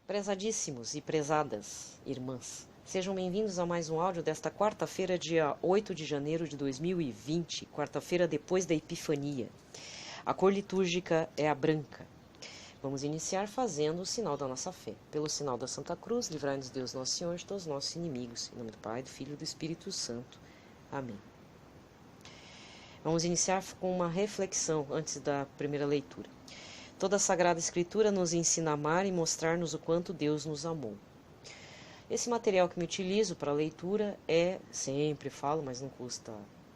Prezadíssimos e prezadas irmãs, sejam bem-vindos a mais um áudio desta quarta-feira, dia 8 de janeiro de 2020, quarta-feira depois da Epifania. A cor litúrgica é a branca. Vamos iniciar fazendo o sinal da nossa fé. Pelo sinal da Santa Cruz, livrai-nos Deus Nosso Senhor de todos os nossos inimigos. Em nome do Pai, do Filho e do Espírito Santo. Amém. Vamos iniciar com uma reflexão antes da primeira leitura. Toda a Sagrada Escritura nos ensina a amar e mostrar-nos o quanto Deus nos amou. Esse material que me utilizo para a leitura sempre falo, mas não custa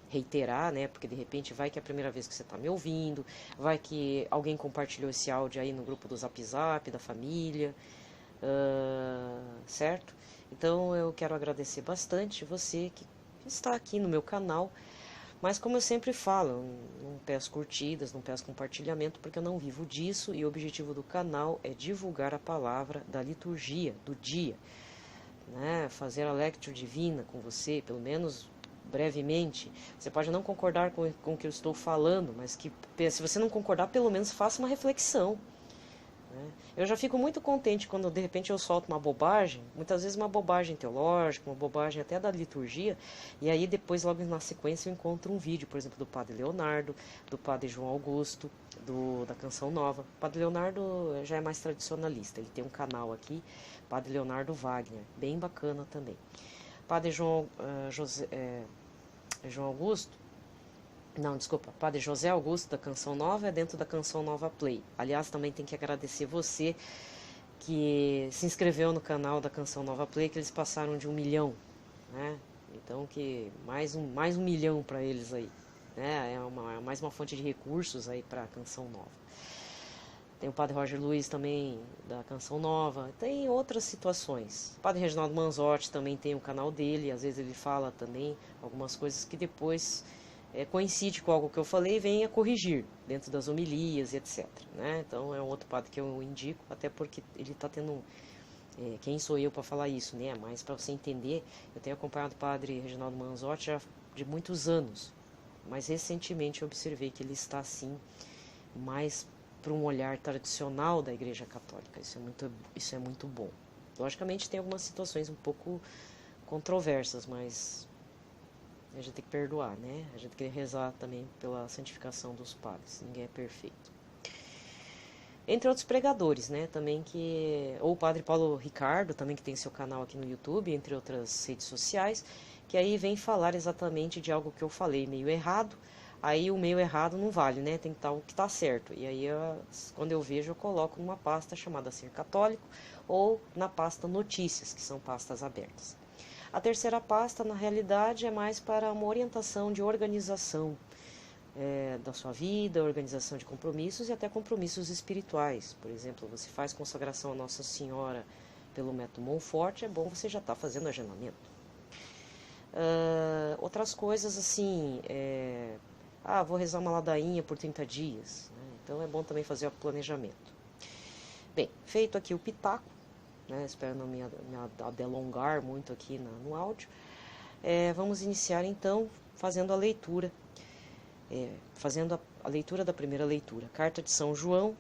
reiterar, né? Porque de repente vai que é a primeira vez que você está me ouvindo, vai que alguém compartilhou esse áudio aí no grupo do Zap Zap, da família, certo? Então eu quero agradecer bastante você que está aqui no meu canal. Mas como eu sempre falo, não peço curtidas, não peço compartilhamento, porque eu não vivo disso e o objetivo do canal é divulgar a palavra da liturgia, do dia, né? Fazer a lectio divina com você, pelo menos brevemente. Você pode não concordar com o que eu estou falando, mas que se você não concordar, pelo menos faça uma reflexão. Eu já fico muito contente quando de repente eu solto uma bobagem, muitas vezes uma bobagem teológica, uma bobagem até da liturgia, e aí depois logo na sequência eu encontro um vídeo, por exemplo, do Padre Leonardo, do Padre João Augusto, da Canção Nova. O Padre Leonardo já é mais tradicionalista, ele tem um canal aqui, Padre Leonardo Wagner, bem bacana também. Padre João Augusto, não, desculpa, Padre José Augusto da Canção Nova é dentro da Canção Nova Play. Aliás, também tem que agradecer você que se inscreveu no canal da Canção Nova Play, que eles passaram de 1 milhão, né? Então, que mais um milhão para eles aí, né? Mais uma fonte de recursos aí para a Canção Nova. Tem o Padre Roger Luiz também, da Canção Nova. Tem outras situações. O Padre Reginaldo Manzotti também tem o canal dele. Às vezes ele fala também algumas coisas que depois coincide com algo que eu falei e vem a corrigir dentro das homilias e etc. Né? Então é um outro padre que eu indico, até porque ele está tendo... quem sou eu para falar isso, né? Mas para você entender, eu tenho acompanhado o Padre Reginaldo Manzotti já de muitos anos. Mas recentemente eu observei que ele está assim, mais para um olhar tradicional da Igreja Católica. Isso é muito bom. Logicamente tem algumas situações um pouco controversas, mas a gente tem que perdoar, né? A gente tem que rezar também pela santificação dos padres. Ninguém é perfeito. Entre outros pregadores, né? Também ou o Padre Paulo Ricardo, também que tem seu canal aqui no YouTube, entre outras redes sociais, que aí vem falar exatamente de algo que eu falei meio errado. Aí o meio errado não vale, né? Tem que estar o que está certo. E aí, quando eu vejo, eu coloco numa pasta chamada Ser Católico ou na pasta Notícias, que são pastas abertas. A terceira pasta, na realidade, é mais para uma orientação de organização da sua vida, organização de compromissos e até compromissos espirituais. Por exemplo, você faz consagração a Nossa Senhora pelo método Monfort, é bom você já estar fazendo agendamento. Outras coisas assim, vou rezar uma ladainha por 30 dias. Né? Então é bom também fazer o planejamento. Bem, feito aqui o pitaco, né? Espero não me delongar muito aqui no áudio. Vamos iniciar então fazendo a leitura, fazendo a leitura da primeira leitura. Carta de São João,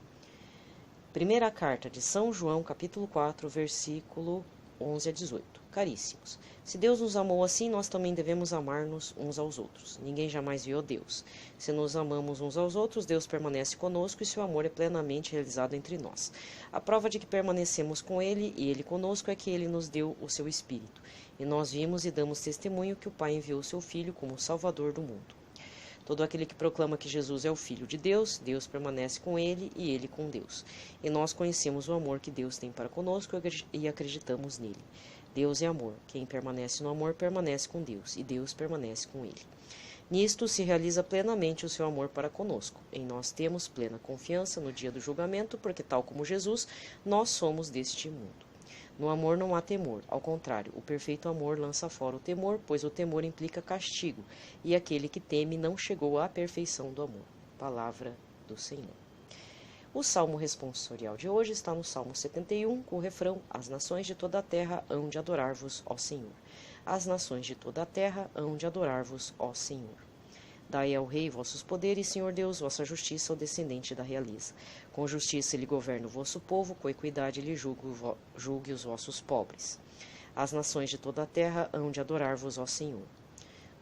primeira carta de São João, capítulo 4, versículo 11 a 18. Caríssimos, se Deus nos amou assim, nós também devemos amar-nos uns aos outros. Ninguém jamais viu Deus. Se nos amamos uns aos outros, Deus permanece conosco e seu amor é plenamente realizado entre nós. A prova de que permanecemos com Ele e Ele conosco é que Ele nos deu o seu Espírito. E nós vimos e damos testemunho que o Pai enviou o seu Filho como Salvador do mundo. Todo aquele que proclama que Jesus é o Filho de Deus, Deus permanece com ele e ele com Deus. E nós conhecemos o amor que Deus tem para conosco e acreditamos nele. Deus é amor. Quem permanece no amor permanece com Deus, e Deus permanece com ele. Nisto se realiza plenamente o seu amor para conosco. Em nós temos plena confiança no dia do julgamento, porque tal como Jesus, nós somos deste mundo. No amor não há temor, ao contrário, o perfeito amor lança fora o temor, pois o temor implica castigo, e aquele que teme não chegou à perfeição do amor. Palavra do Senhor. O salmo responsorial de hoje está no Salmo 71, com o refrão: As nações de toda a terra hão de adorar-vos, ó Senhor. As nações de toda a terra hão de adorar-vos, ó Senhor. Dai ao rei vossos poderes, Senhor Deus, vossa justiça ao descendente da realeza. Com justiça ele governa o vosso povo, com equidade ele julgue os vossos pobres. As nações de toda a terra hão de adorar-vos, ó Senhor.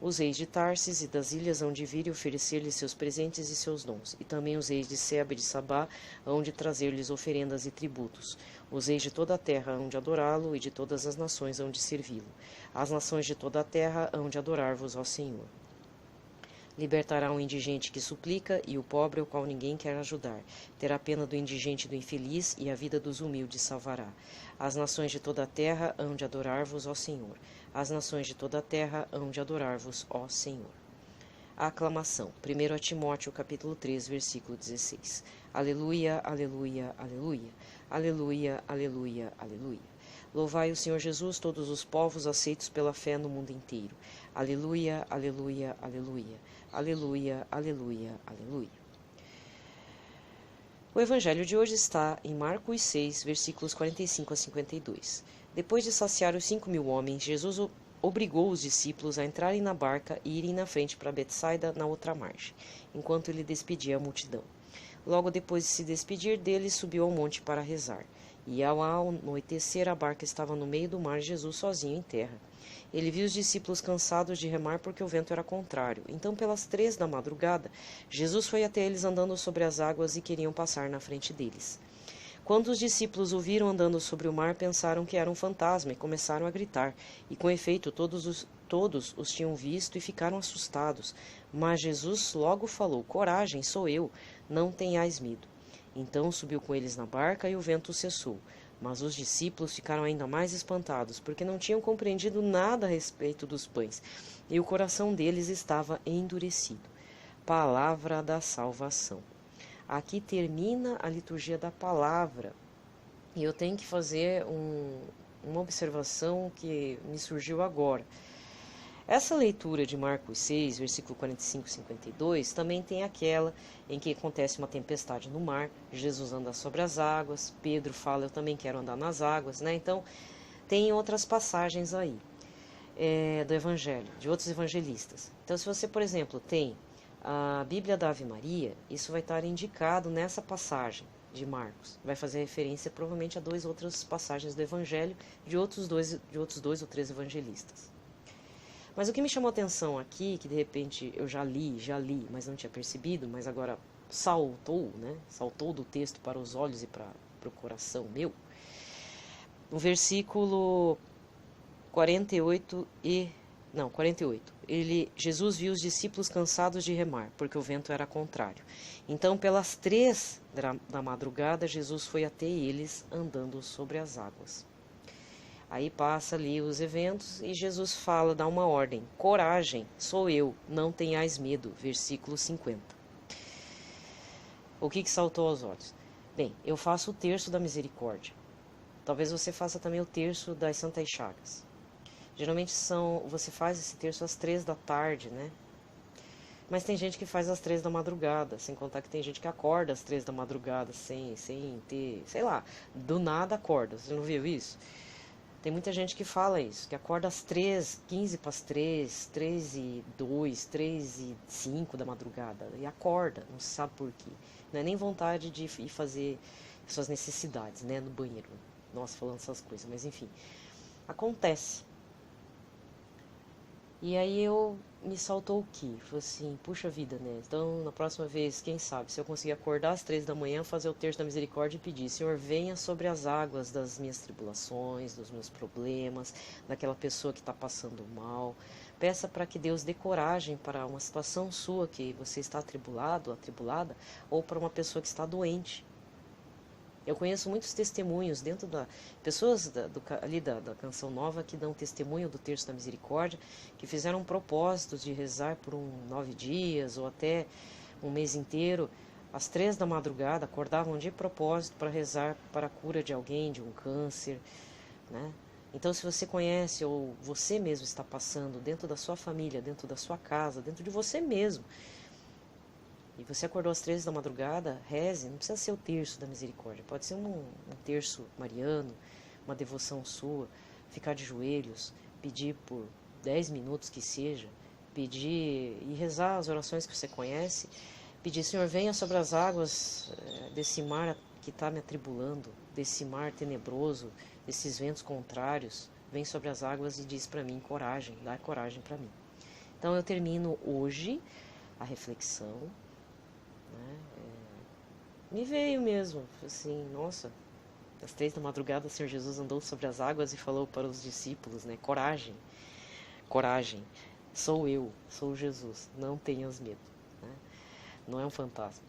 Os reis de Tarsis e das ilhas hão de vir e oferecer-lhes seus presentes e seus dons, e também os reis de Seba e de Sabá hão de trazer-lhes oferendas e tributos. Os reis de toda a terra hão de adorá-lo, e de todas as nações hão de servi-lo. As nações de toda a terra hão de adorar-vos, ó Senhor. Libertará o indigente que suplica, e o pobre ao qual ninguém quer ajudar. Terá pena do indigente e do infeliz, e a vida dos humildes salvará. As nações de toda a terra hão de adorar-vos, ó Senhor. As nações de toda a terra hão de adorar-vos, ó Senhor. A aclamação. 1 Timóteo, capítulo 3, versículo 16. Aleluia, aleluia, aleluia. Aleluia, aleluia, aleluia. Louvai o Senhor Jesus, todos os povos aceitos pela fé no mundo inteiro. Aleluia, aleluia, aleluia. Aleluia, aleluia, aleluia. O evangelho de hoje está em Marcos 6, versículos 45 a 52. Depois de saciar os 5.000 homens, Jesus obrigou os discípulos a entrarem na barca e irem na frente para Betsaida, na outra margem, enquanto ele despedia a multidão. Logo depois de se despedir deles, subiu ao monte para rezar. E ao anoitecer, a barca estava no meio do mar e Jesus sozinho em terra. Ele viu os discípulos cansados de remar porque o vento era contrário. Então, pelas 3 da madrugada, Jesus foi até eles andando sobre as águas e queriam passar na frente deles. Quando os discípulos o viram andando sobre o mar, pensaram que era um fantasma e começaram a gritar. E, com efeito, todos os tinham visto e ficaram assustados. Mas Jesus logo falou: Coragem, sou eu, não tenhais medo. Então subiu com eles na barca e o vento cessou. Mas os discípulos ficaram ainda mais espantados, porque não tinham compreendido nada a respeito dos pães, e o coração deles estava endurecido. Palavra da salvação. Aqui termina a liturgia da palavra, e eu tenho que fazer uma observação que me surgiu agora. Essa leitura de Marcos 6, versículo 45 e 52, também tem aquela em que acontece uma tempestade no mar, Jesus anda sobre as águas, Pedro fala, eu também quero andar nas águas, né? Então, tem outras passagens aí do Evangelho, de outros evangelistas. Então, se você, por exemplo, tem a Bíblia da Ave Maria, isso vai estar indicado nessa passagem de Marcos. Vai fazer referência provavelmente a 2 outras passagens do Evangelho de outros dois ou 3 evangelistas. Mas o que me chamou a atenção aqui, que de repente eu já li, mas não tinha percebido, mas agora saltou do texto para os olhos e para o coração meu, no versículo 48, Jesus viu os discípulos cansados de remar, porque o vento era contrário. Então, pelas 3 da madrugada, Jesus foi até eles andando sobre as águas. Aí passa ali os eventos e Jesus fala, dá uma ordem. Coragem, sou eu, não tenhais medo. Versículo 50. O que saltou aos olhos? Bem, eu faço o terço da misericórdia. Talvez você faça também o terço das Santas Chagas. Geralmente você faz esse terço às 3 da tarde, né? Mas tem gente que faz às 3 da madrugada, sem contar que tem gente que acorda às 3 da madrugada, sem ter, sei lá, do nada acorda. Você não viu isso? Tem muita gente que fala isso, que acorda às 3, 15 para as 3, 3 e 2, 3 e 5 da madrugada. E acorda, não se sabe por quê. Não é nem vontade de ir fazer suas necessidades, né, no banheiro. Nossa, falando essas coisas, mas enfim. Acontece. E aí me saltou o quê? Falei assim, puxa vida, né? Então, na próxima vez, quem sabe, se eu conseguir acordar às 3 da manhã, fazer o terço da misericórdia e pedir, Senhor, venha sobre as águas das minhas tribulações, dos meus problemas, daquela pessoa que está passando mal. Peça para que Deus dê coragem para uma situação sua que você está atribulado, atribulada, ou para uma pessoa que está doente. Eu conheço muitos testemunhos dentro da... Pessoas ali da Canção Nova que dão testemunho do Terço da Misericórdia, que fizeram propósitos de rezar por 9 dias ou até um mês inteiro, às 3 da madrugada, acordavam de propósito para rezar para a cura de alguém, de um câncer, né? Então, se você conhece ou você mesmo está passando dentro da sua família, dentro da sua casa, dentro de você mesmo, e você acordou às 3 da madrugada, reze, não precisa ser o terço da misericórdia, pode ser um terço mariano, uma devoção sua, ficar de joelhos, pedir por 10 minutos que seja, pedir e rezar as orações que você conhece, pedir, Senhor, venha sobre as águas desse mar que está me atribulando, desse mar tenebroso, desses ventos contrários, vem sobre as águas e diz para mim coragem, dá coragem para mim. Então eu termino hoje a reflexão, né? Me veio mesmo, assim, nossa, às 3 da madrugada o Senhor Jesus andou sobre as águas e falou para os discípulos, né? Coragem, coragem, sou eu, sou Jesus, não tenhas medo, né? Não é um fantasma.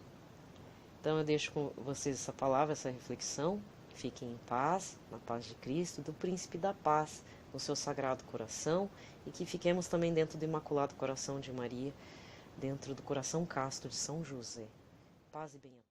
Então eu deixo com vocês essa palavra, essa reflexão. Fiquem em paz, na paz de Cristo, do Príncipe da Paz, no seu sagrado coração, e que fiquemos também dentro do Imaculado Coração de Maria, dentro do coração casto de São José. Paz e bem.